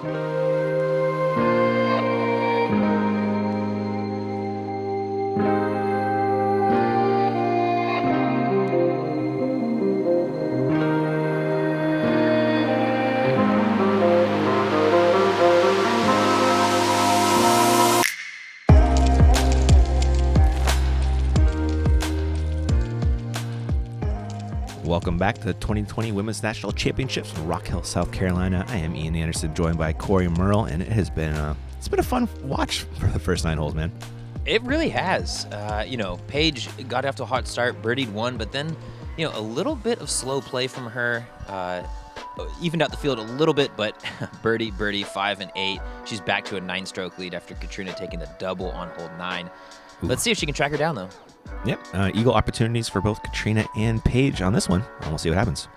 Welcome back to the 2020 Women's National Championships in Rock Hill, South Carolina. I am Ian Anderson, joined by Corey Merle, and it has been a fun watch for the first 9 holes, man. It really has. Paige got off to a hot start, birdied one, but then, a little bit of slow play from her. Evened out the field a little bit, but birdie, 5 and 8. She's back to a 9-stroke lead after Katrina taking the double on hole 9. Ooh. Let's see if she can track her down, though. Yep, eagle opportunities for both Katrina and Paige on this one. We'll see what happens.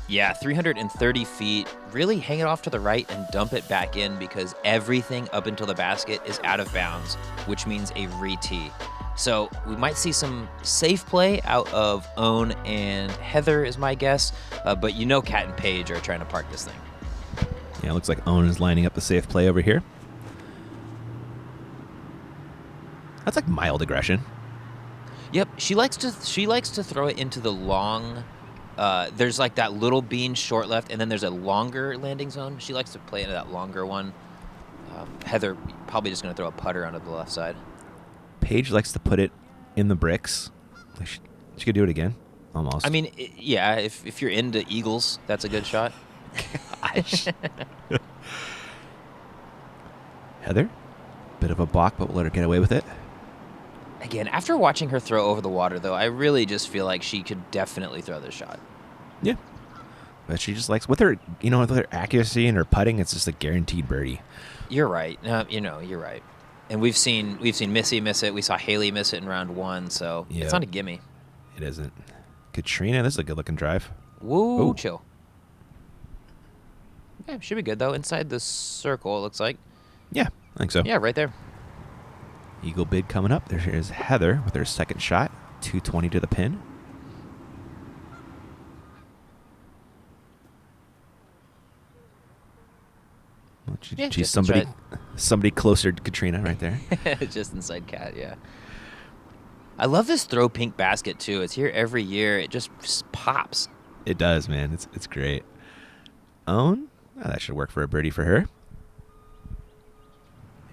Yeah, 330 feet. Really hang it off to the right and dump it back in because everything up until the basket is out of bounds, which means a re-tee. So we might see some safe play out of Owen and Heather is my guess, but Kat and Paige are trying to park this thing. Yeah, it looks like Owen is lining up the safe play over here. That's like mild aggression. Yep, she likes to throw it into the long. There's like that little bean short left, and then there's a longer landing zone. She likes to play into that longer one. Heather probably just going to throw a putter onto the left side. Paige likes to put it in the bricks. She could do it again, almost. I mean, if you're into eagles, that's a good shot. Gosh. Heather, bit of a balk, but we'll let her get away with it. Again, after watching her throw over the water, though, I really just feel like she could definitely throw this shot. Yeah. But she just likes, with her accuracy and her putting, it's just a guaranteed birdie. You're right. You're right. And we've seen Missy miss it. We saw Haley miss it in round 1, so It's not a gimme. It isn't. Katrina, this is a good-looking drive. Woo, Ooh. Chill. Yeah, should be good, though. Inside the circle, it looks like. Yeah, I think so. Yeah, right there. Eagle bid coming up. There is Heather with her second shot. 220 to the pin. Well, she's somebody closer to Katrina right there. Just inside Kat, yeah. I love this throw pink basket, too. It's here every year. It just pops. It does, man. It's great. Owen? Oh, that should work for a birdie for her.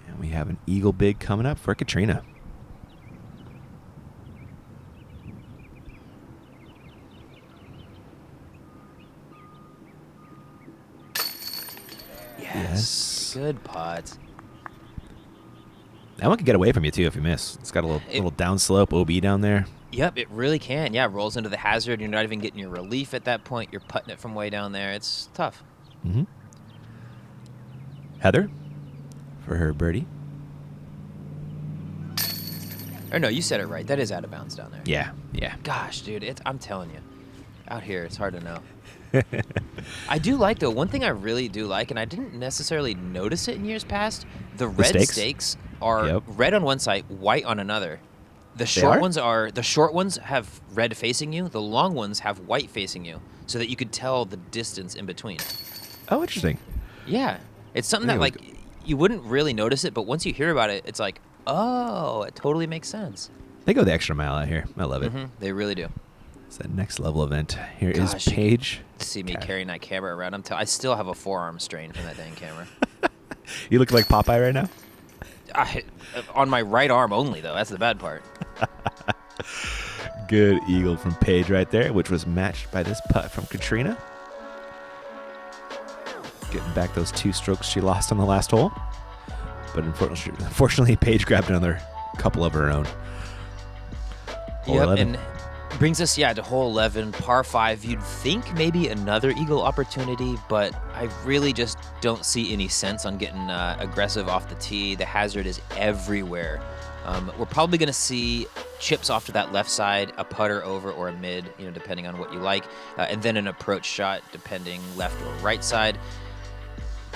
And we have an eagle big coming up for Katrina. Yes. Good putt. That one could get away from you, too, if you miss. It's got a little downslope OB down there. Yep, it really can. Yeah, rolls into the hazard. You're not even getting your relief at that point. You're putting it from way down there. It's tough. Mm-hmm. Heather for her birdie. Or no, you said it right. That is out of bounds down there. Yeah. Gosh, dude, I'm telling you. Out here, it's hard to know. I do like, though, one thing I really do like, and I didn't necessarily notice it in years past, the red stakes are red on one side, white on another. The short ones have red facing you. The long ones have white facing you, so that you could tell the distance in between. Oh, interesting. Yeah. It's something that, like, you wouldn't really notice it, but once you hear about it, it's like, oh, it totally makes sense. They go the extra mile out here. I love it. Mm-hmm. They really do. It's that next level event. Here is Paige. See me carrying that camera around. I still have a forearm strain from that dang camera. You look like Popeye right now? On my right arm only, though. That's the bad part. Good eagle from Paige right there, which was matched by this putt from Katrina. Getting back those 2 strokes she lost on the last hole. But unfortunately, Paige grabbed another couple of her own. Hole 11. And brings us, to hole 11, par 5. You'd think maybe another eagle opportunity, but I really just don't see any sense on getting aggressive off the tee. The hazard is everywhere. We're probably going to see chips off to that left side, a putter over or a mid, depending on what you like, and then an approach shot, depending left or right side.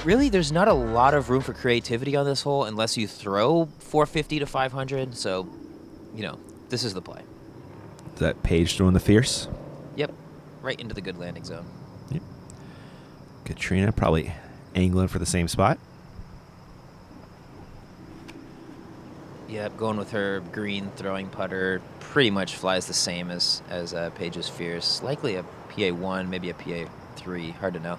Really, there's not a lot of room for creativity on this hole unless you throw 450 to 500. So, this is the play. Is that Paige throwing the fierce? Yep. Right into the good landing zone. Yep. Katrina probably Angling for the same spot. Yep, going with her green throwing putter. Pretty much flies the same as Paige's Fierce. Likely a PA1, maybe a PA3. Hard to know.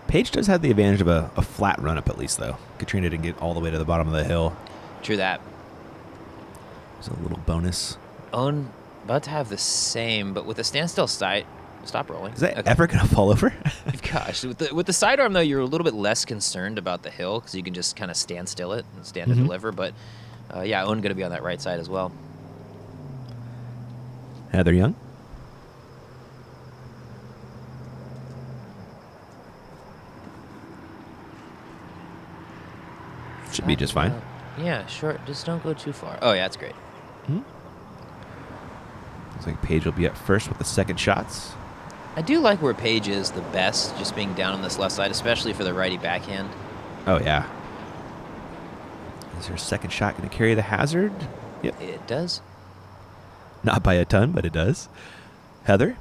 Paige does have the advantage of a flat run-up at least, though. Katrina didn't get all the way to the bottom of the hill. True that. There's a little bonus. Owen about to have the same, but with a standstill sight. Stop rolling. Is that ever going to fall over? Gosh, with the sidearm, though, you're a little bit less concerned about the hill because you can just kind of stand still it and stand and deliver. But, yeah, Owen going to be on that right side as well. Heather Young. Should be just fine. Yeah, sure. Just don't go too far. Oh, yeah, that's great. Looks like Paige will be at first with the second shots. I do like where Paige is the best, just being down on this left side, especially for the righty backhand. Oh, yeah. Is her second shot going to carry the hazard? Yep. It does. Not by a ton, but it does. Heather?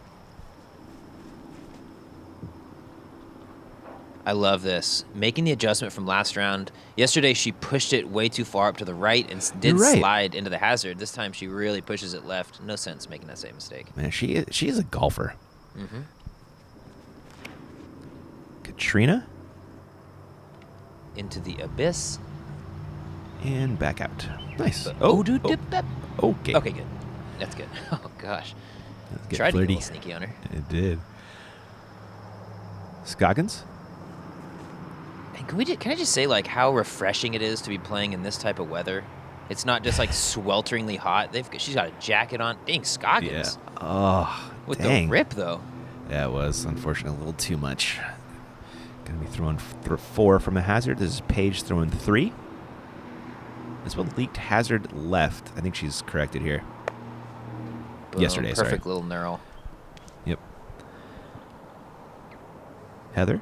I love this. Making the adjustment from last round. Yesterday, she pushed it way too far up to the right and did slide into the hazard. This time, she really pushes it left. No sense making that same mistake. Man, she is a golfer. Katrina? Into the abyss. And back out. Nice. Dip. Okay. Okay, good. That's good. Oh, gosh. Tried to get a little sneaky on her. It did. Scoggins? And can I just say, like, how refreshing it is to be playing in this type of weather? It's not just, like, swelteringly hot. She's got a jacket on. Dang, Scoggins. Yeah. Oh, with dang. the rip, though. Yeah, it was, unfortunately, a little too much. Going to be throwing 4 from the hazard. This is Paige throwing 3. This one leaked hazard left. I think she's corrected here. Boom. Yesterday, Perfect little knurl. Yep. Heather?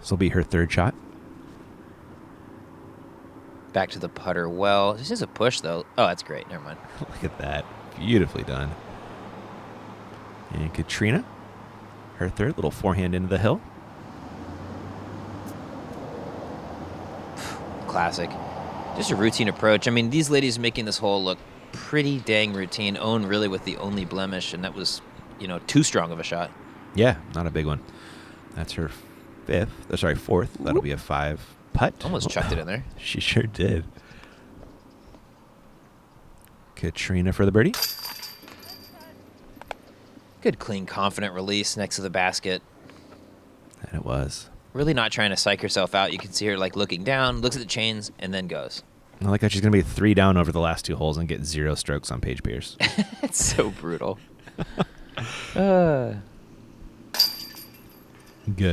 This will be her third shot. Back to the putter. Well, this is a push, though. Oh, that's great. Never mind. Look at that. Beautifully done. And Katrina, her third, little forehand into the hill. Classic. Just a routine approach. I mean, these ladies making this hole look pretty dang routine. Owen really with the only blemish, and that was, too strong of a shot. Yeah, not a big one. That's her fourth. That'll be a 5 putt. Almost chucked it in there. She sure did. Katrina for the birdie. Good, clean, confident release next to the basket. And it was. Really not trying to psych herself out. You can see her like looking down, looks at the chains, and then goes. I like how she's going to be 3 down over the last 2 holes and get 0 strokes on Paige Pierce. It's so brutal. Good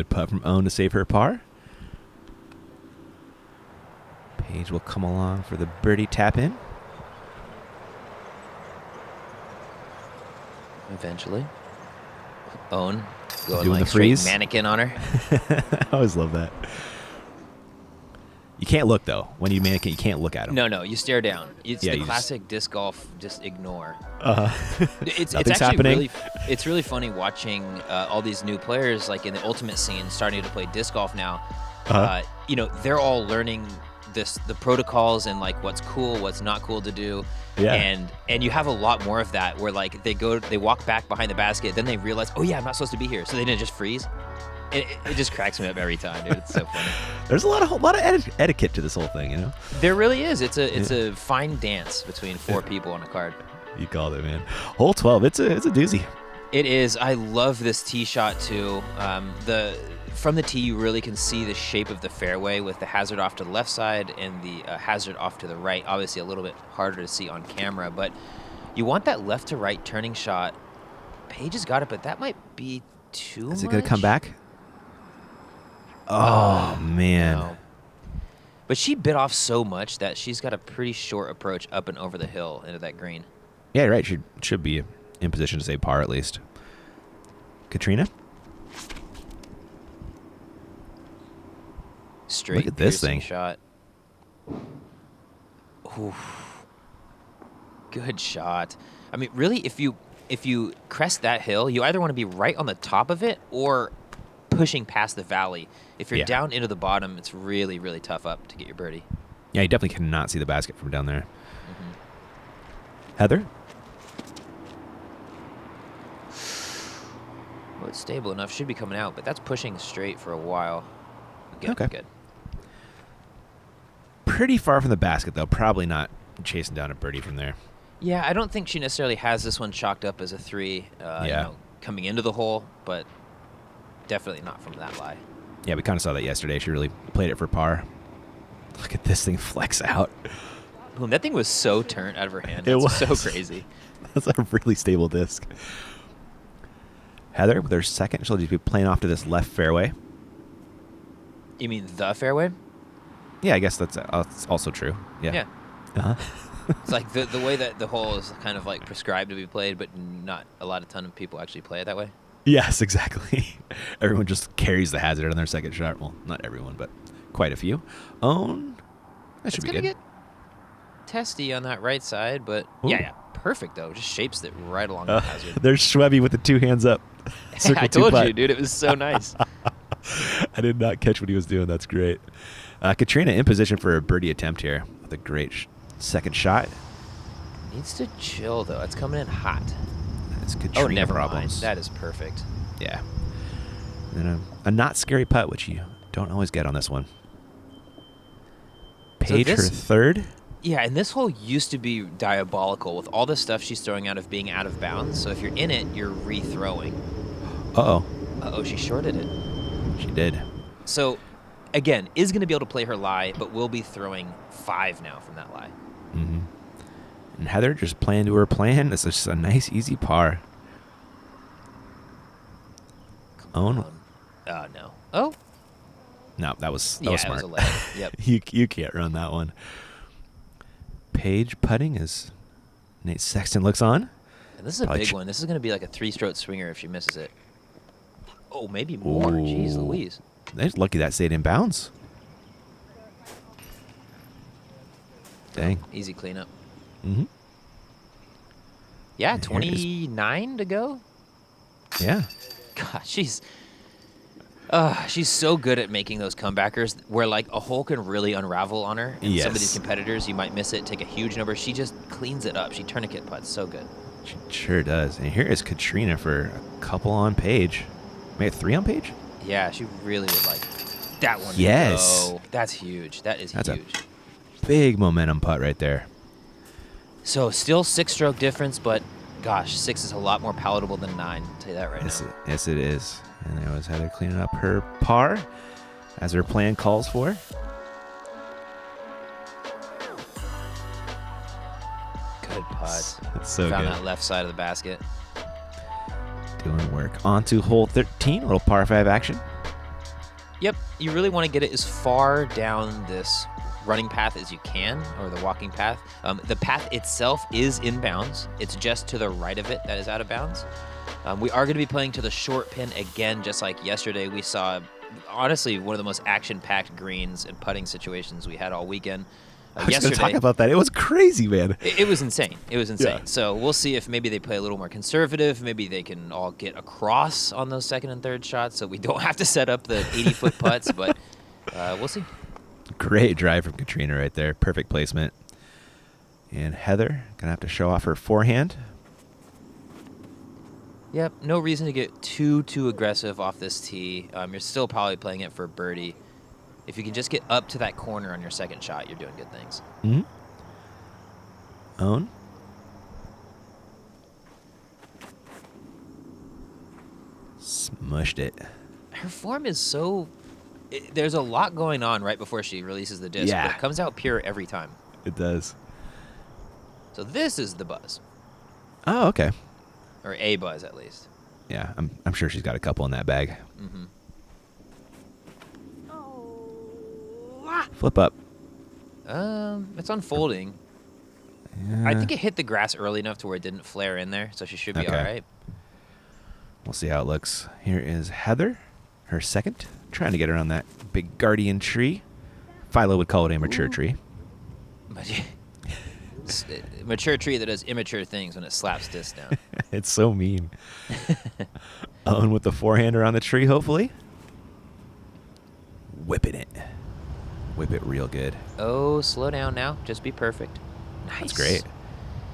putt from Owen to save her par. Paige will come along for the birdie tap in. Eventually. Owen going Doing like the freeze. straight mannequin on her. I always love that. You can't look, though. When you mannequin, you can't look at him. No, you stare down. It's Yeah, the you classic disc golf, just ignore. It's Nothing's actually happening. it's really funny watching all these new players like in the ultimate scene starting to play disc golf now. They're all learning the protocols and like what's cool, what's not cool to do. Yeah. And you have a lot more of that where like they walk back behind the basket, then they realize, oh yeah, I'm not supposed to be here, so they didn't just freeze. It just cracks me up every time, dude. It's so funny. There's a lot of etiquette to this whole thing, you know. There really is. It's a fine dance between 4 people on a card. You called it, man. Hole 12. It's a doozy. It is. I love this tee shot too. From the tee, you really can see the shape of the fairway with the hazard off to the left side and the hazard off to the right. Obviously, a little bit harder to see on camera, but you want that left to right turning shot. Paige has got it, but that might be too much. Is it going to come back? Oh, man. No. But she bit off so much that she's got a pretty short approach up and over the hill into that green. Yeah, right. She should be in position to say par at least. Katrina? Straight Look at this piercing thing. shot. Oof. Good shot. I mean, really, if you crest that hill, you either want to be right on the top of it or pushing past the valley. If you're Yeah. down into the bottom, it's really, really tough up to get your birdie. Yeah, you definitely cannot see the basket from down there. Mm-hmm. Heather? Well, it's stable enough. Should be coming out, but that's pushing straight for a while. Good, Okay. good. Pretty far from the basket, though. Probably not chasing down a birdie from there. Yeah, I don't think she necessarily has this one chalked up as a 3, coming into the hole, but definitely not from that lie. Yeah, we kind of saw that yesterday. She really played it for par. Look at this thing flex out. Boom, that thing was so turned out of her hand. It That's so was. crazy. That's a really stable disc. Heather, with her second, she'll just be playing off to this left fairway. You mean the fairway? Yeah, I guess that's also true. Yeah. Yeah. Uh-huh. It's like the way that the hole is kind of like prescribed to be played, but not a ton of people actually play it that way. Yes, exactly. Everyone just carries the hazard on their second shot. Well, not everyone, but quite a few. Own. That should It's be gonna good. get testy on that right side, but Ooh. yeah, perfect though. Just shapes it right along the hazard. There's Schwebby with the 2 hands up. Circle I two told putt. you, dude. It was so nice. I did not catch what he was doing. That's great. Katrina in position for a birdie attempt here with a great second shot. Needs to chill though. It's coming in hot. That's Katrina Oh, never problems. mind. That is perfect. Yeah. And then a not scary putt, which you don't always get on this one. Paige, her third. Yeah, and this hole used to be diabolical with all the stuff she's throwing out of being out of bounds. So if you're in it, you're re-throwing. Uh-oh. Uh-oh, she shorted it. She did. So, again, is going to be able to play her lie, but will be throwing 5 now from that lie. Mm-hmm. And Heather just playing to her plan. This is just a nice, easy par. Own. No. Oh? No, that was Yeah, smart. it was a layup. Yep. you can't run that one. Paige putting as Nate Sexton looks on. And this is a Probably big one. This is going to be like a 3-stroke swinger if she misses it. Oh, maybe more. Jeez Ooh. Louise. They're just lucky that stayed in bounds. Dang. Easy cleanup. Mm-hmm. Yeah, And here it is. 29 to go. Yeah. God, she's so good at making those comebackers where like a hole can really unravel on her. And some of these Yes. competitors, you might miss it, take a huge number. She just cleans it up. She tourniquet putts so good. She sure does. And here is Katrina for a couple on Paige. Maybe 3 on Paige? Yeah, she really would like that one. Yes. To go. That's huge. That is That's a- huge. Big momentum putt right there. So still 6-stroke difference, but gosh, 6 is a lot more palatable than 9. I'll tell you that right now. Yes, it is. And there was Heather cleaning up her par, as her plan calls for. Good putt. That's so Found good. that left side of the basket. Doing work. On to hole 13, a little par 5 action. Yep, you really want to get it as far down this running path as you can, or the walking path. The path itself is in bounds. It's just to the right of it that is out of bounds. We are going to be playing to the short pin again, just like yesterday. We saw, honestly, one of the most action-packed greens and putting situations we had all weekend. I was going to Yesterday, talk about that. It was crazy, man. it was insane. It was insane. Yeah. So we'll see if maybe they play a little more conservative. Maybe they can all get across on those second and third shots so we don't have to set up the 80-foot putts, but we'll see. Great drive from Katrina right there. Perfect placement. And Heather going to have to show off her forehand. Yep, no reason to get too aggressive off this tee. You're still probably playing it for birdie. If you can just get up to that corner on your second shot, you're doing good things. Mm-hmm. Own. Smushed it. Her form is so... there's a lot going on right before she releases the disc, Yeah. but it comes out pure every time. It does. So this is the buzz, Oh, okay. or a buzz at least. Yeah, I'm sure she's got a couple in that bag. Mm-hmm. Flip up. It's unfolding. Yeah. I think it hit the grass early enough to where it didn't flare in there, so she should be Okay. all right. We'll see how it looks. Here is Heather, her second, trying to get around that big guardian tree. Philo would call it a mature tree. But it's a mature tree that does immature things when it slaps disc down. It's so mean. Owen with the forehander on the tree, hopefully. whipping it. Whip it real good. Oh, slow down now. Just be perfect. Nice. That's great.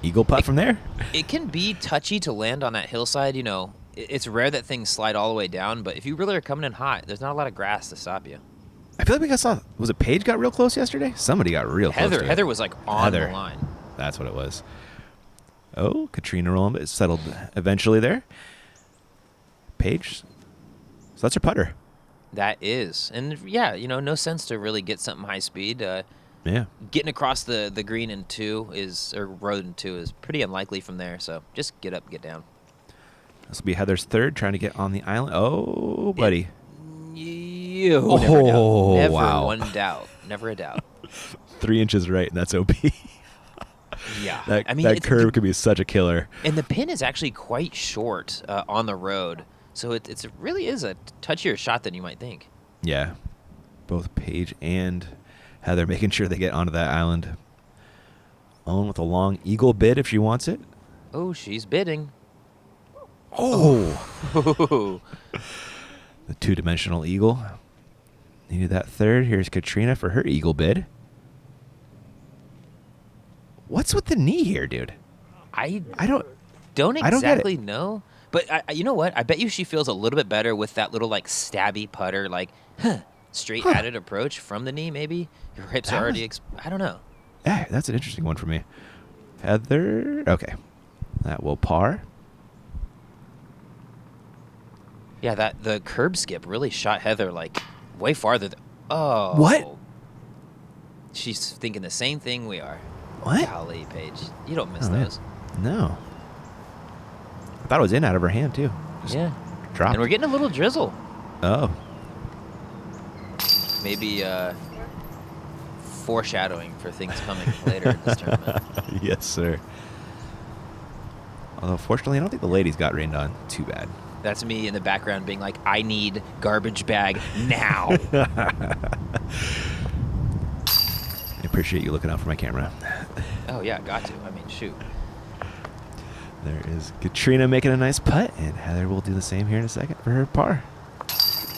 Eagle putt from there. It can be touchy to land on that hillside. You know, it's rare that things slide all the way down, but if you really are coming in hot, there's not a lot of grass to stop you. I feel like was it Paige got real close yesterday? Somebody got real close to it. Heather was like on the line. That's what it was. Oh, Katrina rolling, but it settled eventually there. Paige. So that's her putter. That is. And yeah, you know, no sense to really get something high speed. Yeah. Getting across the green in road in two is pretty unlikely from there. So just get up, get down. This will be Heather's third, trying to get on the island. Oh, buddy. Never wow. one doubt. Never a doubt. 3 inches right, and that's OB. Yeah. That curve could be such a killer. And the pin is actually quite short on the road. So it really is a touchier shot than you might think. Yeah. Both Paige and Heather making sure they get onto that island. Owen with a long eagle bid if she wants it. Oh, she's bidding. Oh. The two-dimensional eagle. Needed that third. Here's Katrina for her eagle bid. What's with the knee here, dude? I don't exactly know. But you know what? I bet you she feels a little bit better with that little like stabby putter, like straight at it approach from the knee. Maybe your hips are already. I don't know. Yeah, that's an interesting one for me. Heather. Okay, that will par. Yeah, the curb skip really shot Heather like way farther. Oh. What? She's thinking the same thing we are. What? Golly, Paige. You don't miss those. No. I thought it was in out of her hand, too. Just dropped. And we're getting a little drizzle. Oh. Maybe foreshadowing for things coming later in this tournament. Yes, sir. Although, fortunately, I don't think the ladies got rained on too bad. That's me in the background being like, I need garbage bag now. I appreciate you looking out for my camera. Oh, yeah, got to. I mean, shoot. There is Katrina making a nice putt, and Heather will do the same here in a second for her par.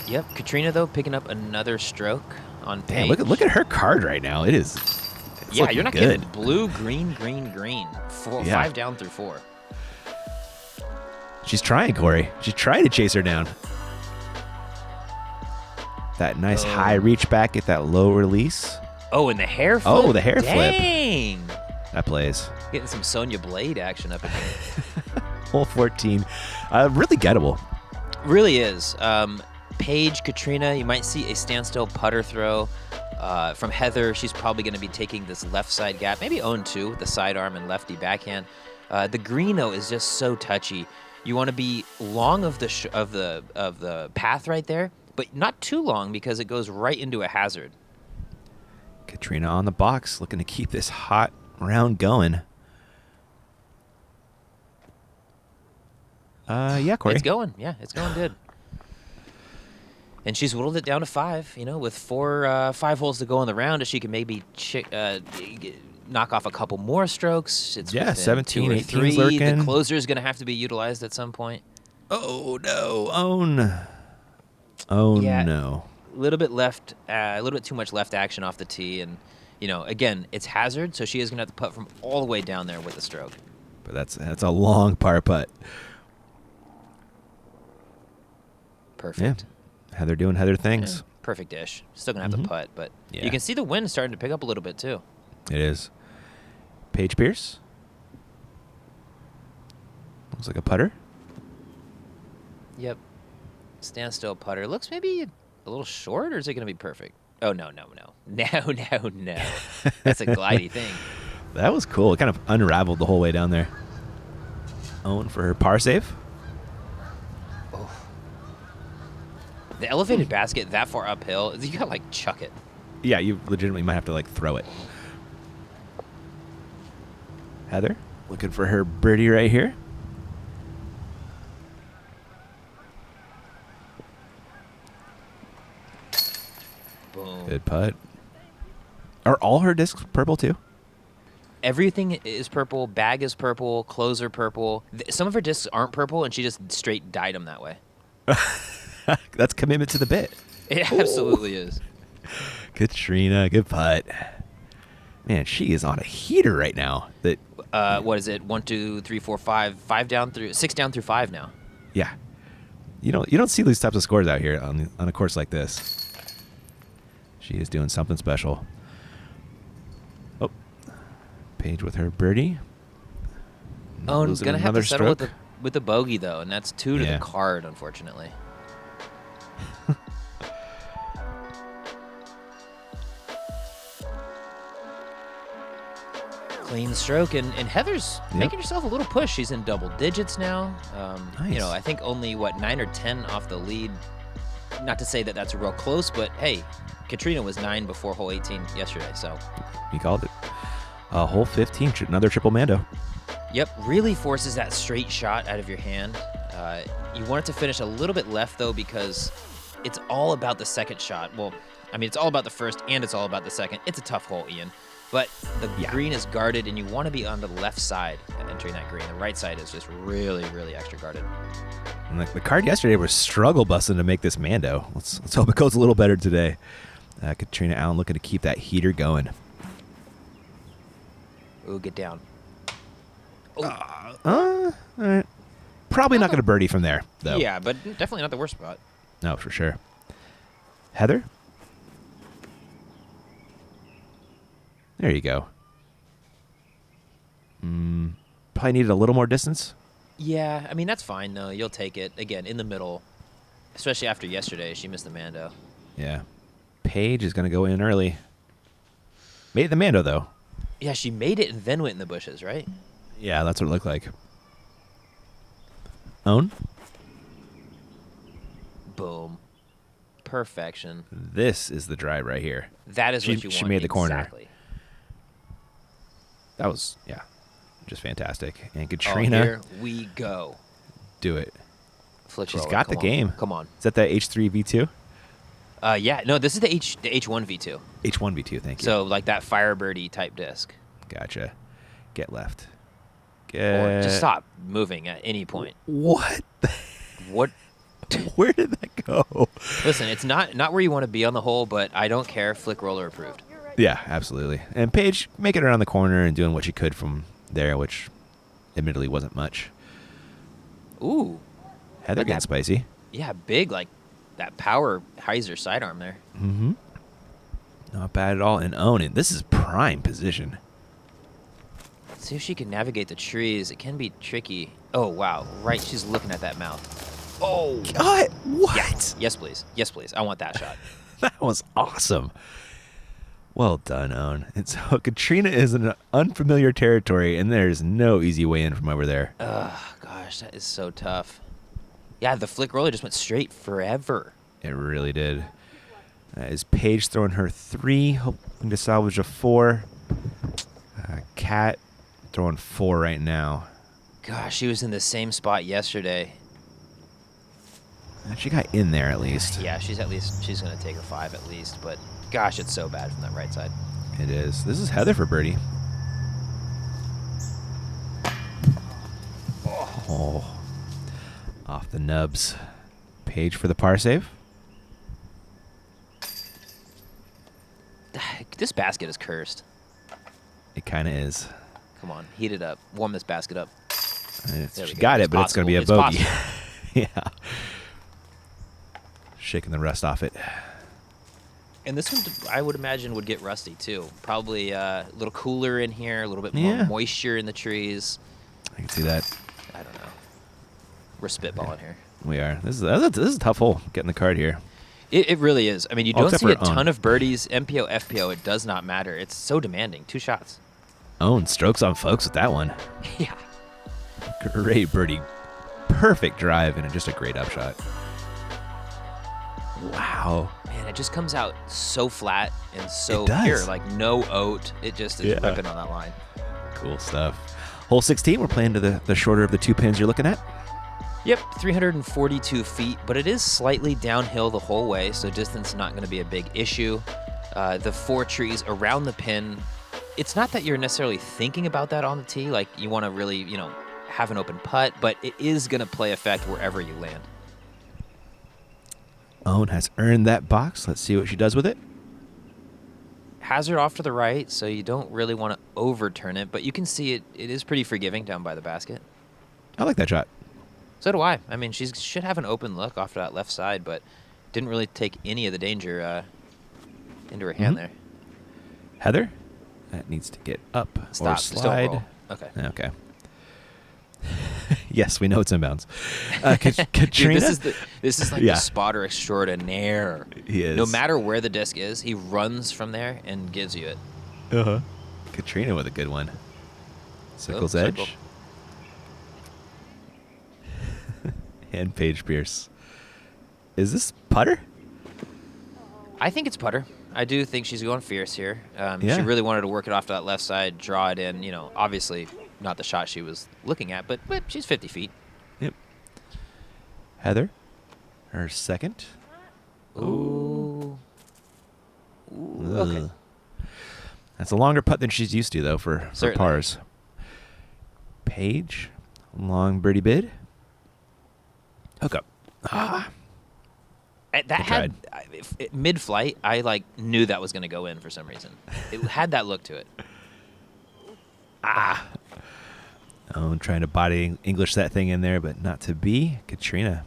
Yep, Katrina, though, picking up another stroke on Paige. Damn, look at her card right now. It's you're not good. getting blue, green, green, green. 5 down through 4. She's trying, Corey. She's trying to chase her down. That nice high reach back, get that low release. Oh, and the hair flip. Oh, the hair flip. Dang. That plays. Getting some Sonya Blade action up in here. Hole 14. Really gettable. Really is. Paige, Katrina, you might see a standstill putter throw. From Heather, she's probably going to be taking this left side gap. Maybe own two, the sidearm and lefty backhand. The green, though, is just so touchy. You want to be long of the path right there, but not too long because it goes right into a hazard. Katrina on the box, looking to keep this hot round going. Yeah, Corey. It's going. Yeah, it's going good. And she's whittled it down to 5, with 5 holes to go in the round. If she can maybe knock off a couple more strokes. It's 17, 18 3. lurking. The closer is going to have to be utilized at some point. Oh, no. Oh, no. A little bit left, a little bit too much left action off the tee. And, again, it's hazard, so she is going to have to putt from all the way down there with a stroke. But that's a long par putt. Perfect. Yeah. Heather doing Heather things. Yeah, perfect-ish. Still going to have to putt, but Yeah. you can see the wind starting to pick up a little bit, too. It is. Paige Pierce. Looks like a putter. Yep. Standstill putter. Looks maybe a little short, or is it going to be perfect? Oh, no. No. That's a glidey thing. That was cool. It kind of unraveled the whole way down there. Owen for her par save. Oh. The elevated basket that far uphill, you got to, chuck it. Yeah, you legitimately might have to, throw it. Heather, looking for her birdie right here. Boom. Good putt. Are all her discs purple, too? Everything is purple. Bag is purple. Clothes are purple. Some of her discs aren't purple, and she just straight dyed them that way. That's commitment to the bit. It absolutely is. Katrina, good putt. Man, she is on a heater right now. What is it? 1, 2, 3, 4, 5. 6 down through 5 now. Yeah. You don't see these types of scores out here on a course like this. She is doing something special. Oh, Paige with her birdie. Oh, and gonna have to settle stroke. with the bogey though, and that's 2 to Yeah. the card, unfortunately. Clean stroke, and Heather's making herself a little push. She's in double digits now. Nice. I think only 9 or 10 off the lead. Not to say that that's real close, but hey, Katrina was 9 before hole 18 yesterday, so. You called it. Hole 15, another triple mando. Yep, really forces that straight shot out of your hand. You want it to finish a little bit left, though, because it's all about the second shot. Well, I mean, it's all about the first, and it's all about the second. It's a tough hole, Ian. But the green is guarded, and you want to be on the left side entering that green. The right side is just really, really extra guarded. And the card yesterday was struggle busting to make this mando. Let's hope it goes a little better today. Katrina Allen looking to keep that heater going. Ooh, get down. All right. Probably not going to birdie from there, though. Yeah, but definitely not the worst spot. No, for sure. Heather? There you go. Probably needed a little more distance. Yeah, I mean, that's fine, though. You'll take it. Again, in the middle, especially after yesterday, she missed the mando. Yeah. Paige is going to go in early. Made the mando, though. Yeah, she made it and then went in the bushes, right? Yeah, that's what it looked like. Own? Boom. Perfection. This is the drive right here. That is what you want. She made the corner. Exactly. That was, just fantastic. And Oh, Katrina, here we go. do it. Flick She's roller. got Come the on. game. Come on. Is that the H3 V2? Yeah, no, this is the H1 V2. H1 V2, thank you. So like that Firebirdie type disc. Gotcha. Get left. Or just stop moving at any point. What? What? Where did that go? Listen, it's not where you want to be on the hole, but I don't care. Flick roller approved. Yeah, absolutely. And Paige making it around the corner and doing what she could from there, which admittedly wasn't much. Ooh. Heather getting spicy. Yeah, big, like that power hyzer sidearm there. Mm-hmm. Not bad at all. And own it. This is prime position. See if she can navigate the trees. It can be tricky. Oh, wow. Right, she's looking at that mouth. Oh. God, what? Yeah. Yes, please. Yes, please. I want that shot. That was awesome. Well done, Own. And so Katrina is in an unfamiliar territory, and there's no easy way in from over there. Ugh, gosh, that is so tough. Yeah, the flick roller just went straight forever. It really did. Is Paige throwing her 3, hoping to salvage a 4. Kat throwing 4 right now. Gosh, she was in the same spot yesterday. She got in there at least. Yeah, she's going to take a 5 at least, but gosh, it's so bad from that right side. It is. This is Heather for birdie. Oh. Off the nubs. Paige for the par save. This basket is cursed. It kind of is. Come on, heat it up. Warm this basket up. She got it, but it's going to be a bogey. Yeah. Shaking the rust off it. And this one, I would imagine, would get rusty, too. Probably a little cooler in here, a little bit more moisture in the trees. I can see that. I don't know. We're spitballing here. We are. This is a tough hole, getting the card here. It really is. I mean, you don't except see a for ton of birdies. MPO, FPO, it does not matter. It's so demanding. 2 shots. Own strokes on folks with that one. Yeah. Great birdie. Perfect drive and just a great upshot. Wow. Man, it just comes out so flat and so It does. pure. Like no oat. It just is ripping on that line. Cool stuff. Hole 16, we're playing to the shorter of the 2 pins you're looking at. Yep, 342 feet, but it is slightly downhill the whole way, so distance not going to be a big issue. The 4 trees around the pin, it's not that you're necessarily thinking about that on the tee, like you want to really, have an open putt, but it is going to play effect wherever you land. Own has earned that box. Let's see what she does with it. hazard off to the right, so you don't really want to overturn it, but you can see it is pretty forgiving down by the basket. I like that shot. So do I. I mean, she should have an open look off to that left side, but didn't really take any of the danger into her hand there. Heather, that needs to get up Stop. or Just don't slide. roll. Okay. Okay. Yes, we know it's inbounds. Katrina? Dude, this is like the spotter extraordinaire. He is. No matter where the disc is, he runs from there and gives you it. Uh-huh. Katrina with a good one. Sickle's edge. Sickle. And Paige Pierce. Is this putter? I think it's putter. I do think she's going fierce here. Yeah. She really wanted to work it off to that left side, draw it in. Obviously not the shot she was looking at, but she's 50 feet. Yep. Heather, her second. Ooh. Okay. That's a longer putt than she's used to, though, for pars. Paige, long birdie bid. Hook up. That had mid-flight. I knew that was going to go in for some reason. It had that look to it. Oh, trying to body English that thing in there, but not to be. Katrina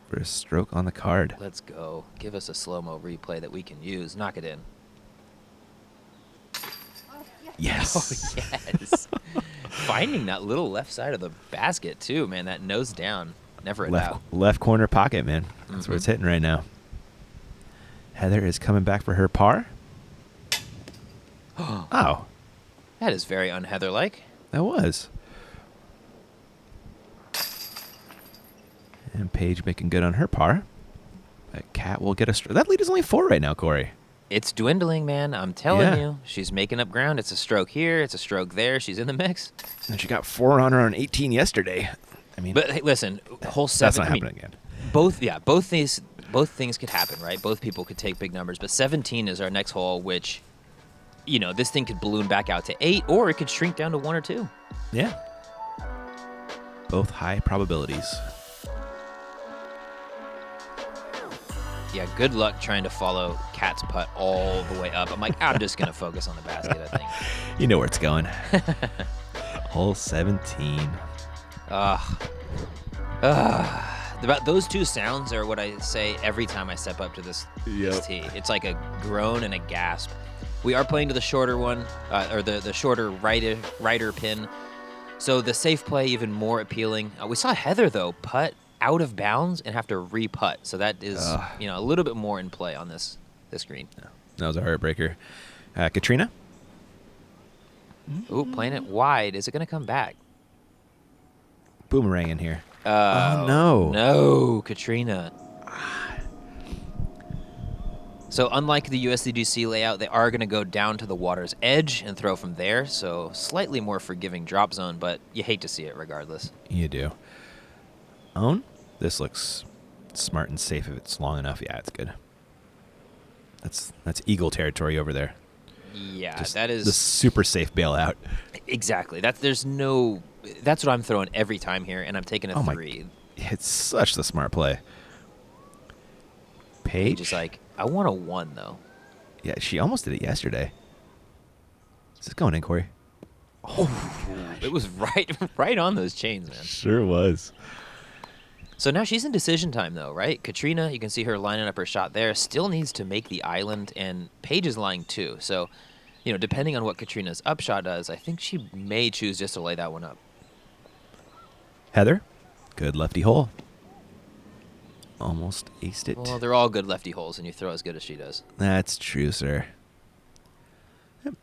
for a stroke on the card. Let's go. Give us a slow-mo replay that we can use. Knock it in. Yes. Oh, yes. Finding that little left side of the basket, too, man. That nose down. Never a doubt. Left corner pocket, man. That's where it's hitting right now. Heather is coming back for her par. Oh. That is very un-Heather-like. That was. And Paige making good on her par. But Kat will get a stroke. That lead is only 4 right now, Corey. It's dwindling, man. I'm telling you. She's making up ground. It's a stroke here. It's a stroke there. She's in the mix. And she got 4 on her on 18 yesterday. I mean, but hey, listen, hole 7. That's not happening again. Both things could happen, right? Both people could take big numbers. But 17 is our next hole, which, this thing could balloon back out to 8, or it could shrink down to 1 or 2. Yeah. Both high probabilities. Yeah, good luck trying to follow Kat's putt all the way up. I'm I'm just going to focus on the basket, I think. You know where it's going. Hole 17. About those two sounds are what I say every time I step up to this tee. It's like a groan and a gasp. We are playing to the shorter one, or the shorter righter pin. So the safe play even more appealing. We saw Heather, though, putt out of bounds and have to re-putt. So that is a little bit more in play on this green. That was a heartbreaker. Katrina? Ooh, playing it wide. Is it going to come back? Boomerang in here. Oh, no. No, Katrina. So unlike the USDGC layout, they are going to go down to the water's edge and throw from there. So slightly more forgiving drop zone, but you hate to see it regardless. You do. Own? This looks smart and safe if it's long enough. Yeah, it's good. That's eagle territory over there. Yeah, Just that is the super safe bailout. Exactly. That's what I'm throwing every time here, and I'm taking a 3. It's such the smart play. Paige is I want a 1 though. Yeah, she almost did it yesterday. Is this going in, Corey? Oh, it was right on those chains, man. Sure was. So now she's in decision time, though, right? Katrina, you can see her lining up her shot there, still needs to make the island, and Paige is lying too. So, depending on what Katrina's upshot does, I think she may choose just to lay that one up. Heather, good lefty hole. Almost aced it. Well, they're all good lefty holes, and you throw as good as she does. That's true, sir.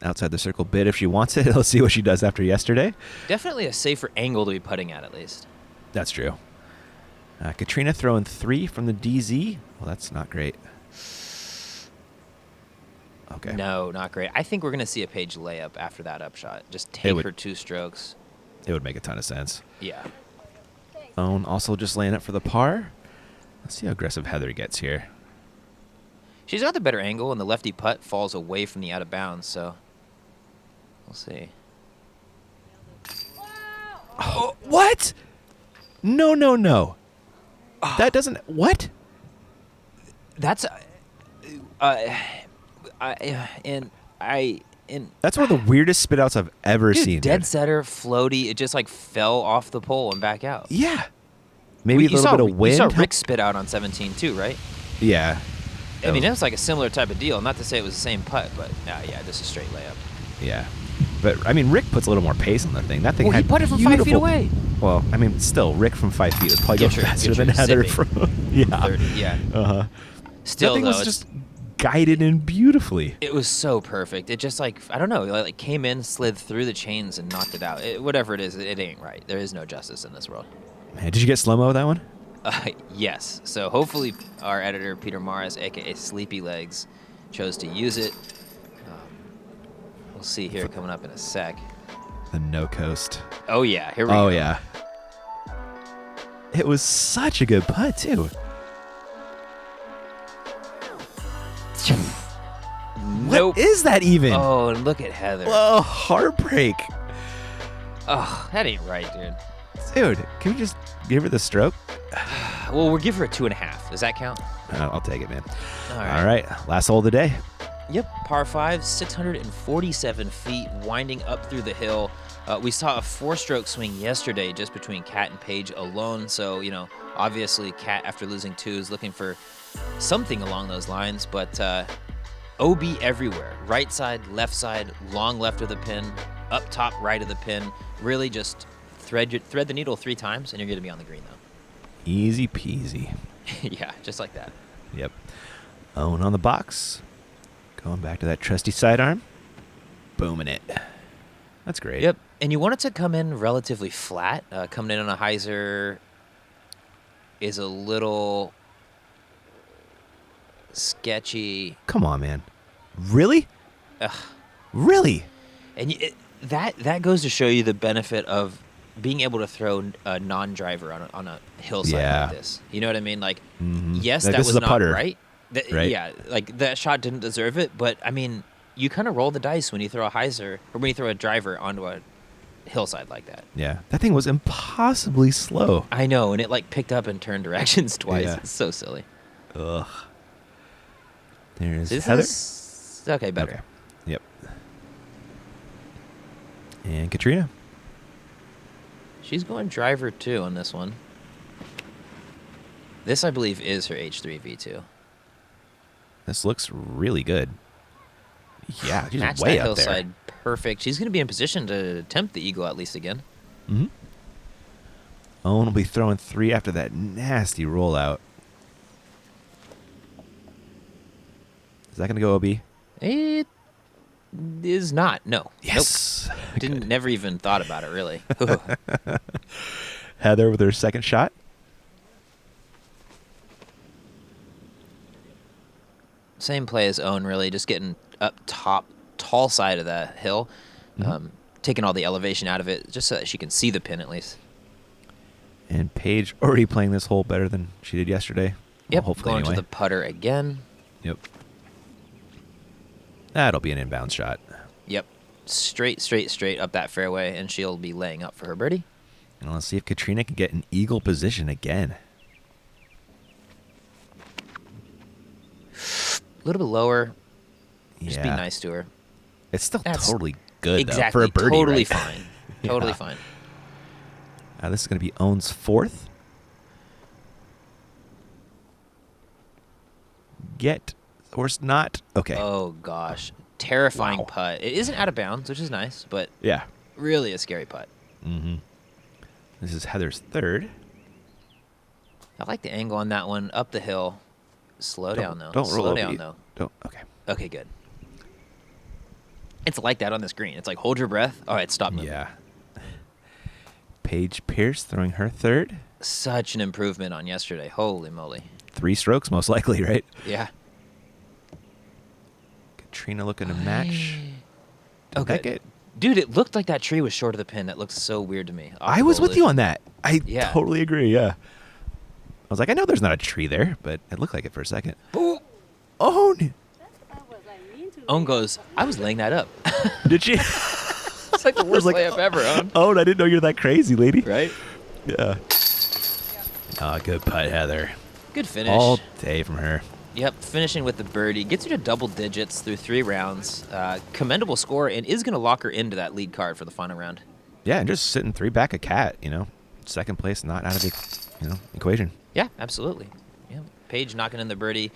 Outside the circle bit if she wants it. Let's see what she does after yesterday. Definitely a safer angle to be putting at least. That's true. Katrina throwing 3 from the DZ. Well, that's not great. Okay. No, not great. I think we're going to see a Paige layup after that upshot. Just take her 2 strokes. It would make a ton of sense. Yeah. Own also just laying up for the par. Let's see how aggressive Heather gets here. She's got the better angle, and the lefty putt falls away from the out of bounds, so we'll see. Oh, what? No. That doesn't... What? That's... and That's one of the weirdest spit outs I've ever seen. Dead center, floaty. It just like fell off the pole and back out. Yeah. Maybe a little bit of wind. You saw Rick spit out on 17 too, right? Yeah. I mean, it was like a similar type of deal. Not to say it was the same putt, but yeah, just a straight layup. Yeah. But, I mean, Rick puts a little more pace on the thing. That thing had he putted from 5 feet away. Well, I mean, still, Rick from 5 feet was probably going faster than Heather from 30, yeah. Uh-huh. Still, that thing though, was just guided in beautifully. It was so perfect. It just, like, I don't know, like came in, slid through the chains, and knocked it out. Whatever it is, it ain't right. There is no justice in this world. Man, did you get slow-mo with that one? Yes. So hopefully our editor, Peter Morris, a.k.a. Sleepy Legs, chose to use it. We'll see here coming up in a sec. The no coast. Oh, yeah. Here we go. Oh, yeah. It was such a good putt, too. Nope. What is that even? Oh, and look at Heather. Whoa, heartbreak. Oh, that ain't right, dude. Dude, can we just give her the stroke? Well, we'll give her a 2.5. Does that count? I'll take it, man. All right. Last hole of the day. Yep, par 5, 647 feet, winding up through the hill. We saw a 4-stroke swing yesterday just between Kat and Paige alone. So, obviously Kat, after losing 2, is looking for something along those lines. But OB everywhere. Right side, left side, long left of the pin, up top right of the pin. Really just thread the needle 3 times, and you're going to be on the green, though. Easy peasy. Yeah, just like that. Yep. Owen on the box. Going back to that trusty sidearm. Booming it. That's great. Yep. And you want it to come in relatively flat. Coming in on a hyzer is a little sketchy. Come on, man. Really? Ugh. Really? And that goes to show you the benefit of being able to throw a non-driver on a hillside like this. You know what I mean? Like, yes, like that was a not putter. right. Right. Yeah, like that shot didn't deserve it, but I mean, you kind of roll the dice when you throw a hyzer or when you throw a driver onto a hillside like that. Yeah, that thing was impossibly slow. I know, and it like picked up and turned directions twice. Yeah. It's so silly. Ugh. There's Heather. Okay, better. Okay. Yep. And Katrina. She's going driver 2 on this one. This, I believe, is her H3 V2. This looks really good. Yeah, she's Match way that up there. hillside perfect. She's going to be in position to attempt the eagle at least again. Mm-hmm. Owen will be throwing 3 after that nasty rollout. Is that going to go OB? It is not. No. Yes. Nope. Never even thought about it, really. Heather with her second shot. Same play as Owen, really, just getting up top, tall side of the hill, taking all the elevation out of it, just so that she can see the pin at least. And Paige already playing this hole better than she did yesterday. Yep, well, hopefully going anyway. to the putter again. Yep. That'll be an inbound shot. Yep, straight up that fairway, and she'll be laying up for her birdie. And let's see if Katrina can get an eagle position again. A little bit lower. Just Yeah. be nice to her. It's still That's totally good, exactly, though, for a birdie, totally right? fine. Yeah. Totally fine. This is going to be Owen's 4th. Get or not. Okay. Oh, gosh. Terrifying Wow. putt. It isn't out of bounds, which is nice, but Yeah. really a scary putt. Mm-hmm. This is Heather's 3rd. I like the angle on that one. Up the hill. Slow down, though. Don't roll Slow over down, you. though. Don't. Okay. Okay, good. It's like that on the screen. It's like, hold your breath. All right, stop moving. Yeah. Paige Pierce throwing her 3rd. Such an improvement on yesterday. Holy moly. 3 strokes, most likely, right? Yeah. Katrina looking to match. Did Okay. that get- Dude, it looked like that tree was short of the pin. That looked so weird to me. I was with you on that. I Yeah. totally agree, yeah. I was like, I know there's not a tree there, but it looked like it for a second. Ooh. Owen! Owen goes, I was laying that up. Did she? It's like the worst like, layup ever, Owen. Owen, I didn't know you're that crazy, lady. Right? Yeah. Good putt, Heather. Good finish. All day from her. Yep, finishing with the birdie. Gets her to double digits through 3 rounds. Commendable score, and is going to lock her into that lead card for the final round. Yeah, and just sitting 3 back a cat, second place not out of the equation. Yeah, absolutely. Yeah, Paige knocking in the birdie.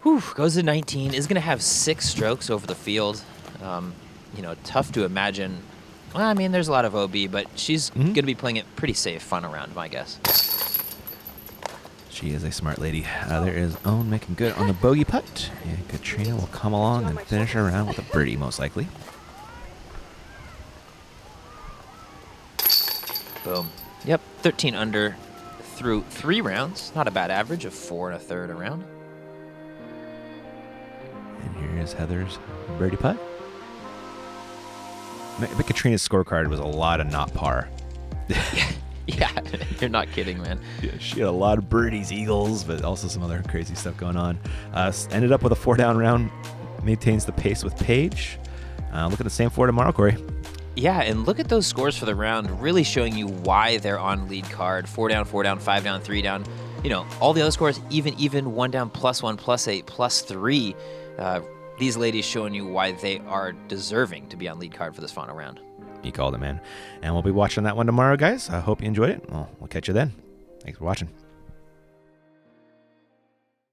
Whew, goes to 19. Is going to have 6 strokes over the field. Tough to imagine. Well, I mean, there's a lot of OB, but she's going to be playing it pretty safe final round, my guess. She is a smart lady. There is Owen making good on the bogey putt. And Katrina will come along and finish her around with a birdie, most likely. Boom. Yep, 13 under through 3 rounds. Not a bad average of 4 1/3 a round. And here is Heather's birdie putt. But Katrina's scorecard was a lot of not par. Yeah, you're not kidding, man. Yeah, she had a lot of birdies, eagles, but also some other crazy stuff going on. Ended up with a 4-down round. Maintains the pace with Paige. Look at the same 4 tomorrow, Corey. Yeah, and look at those scores for the round, really showing you why they're on lead card. 4 down, 4 down, 5 down, 3 down. All the other scores, even 1 down, +1, +8, +3. These ladies showing you why they are deserving to be on lead card for this final round. You called it, man. And we'll be watching that one tomorrow, guys. I hope you enjoyed it. We'll catch you then. Thanks for watching.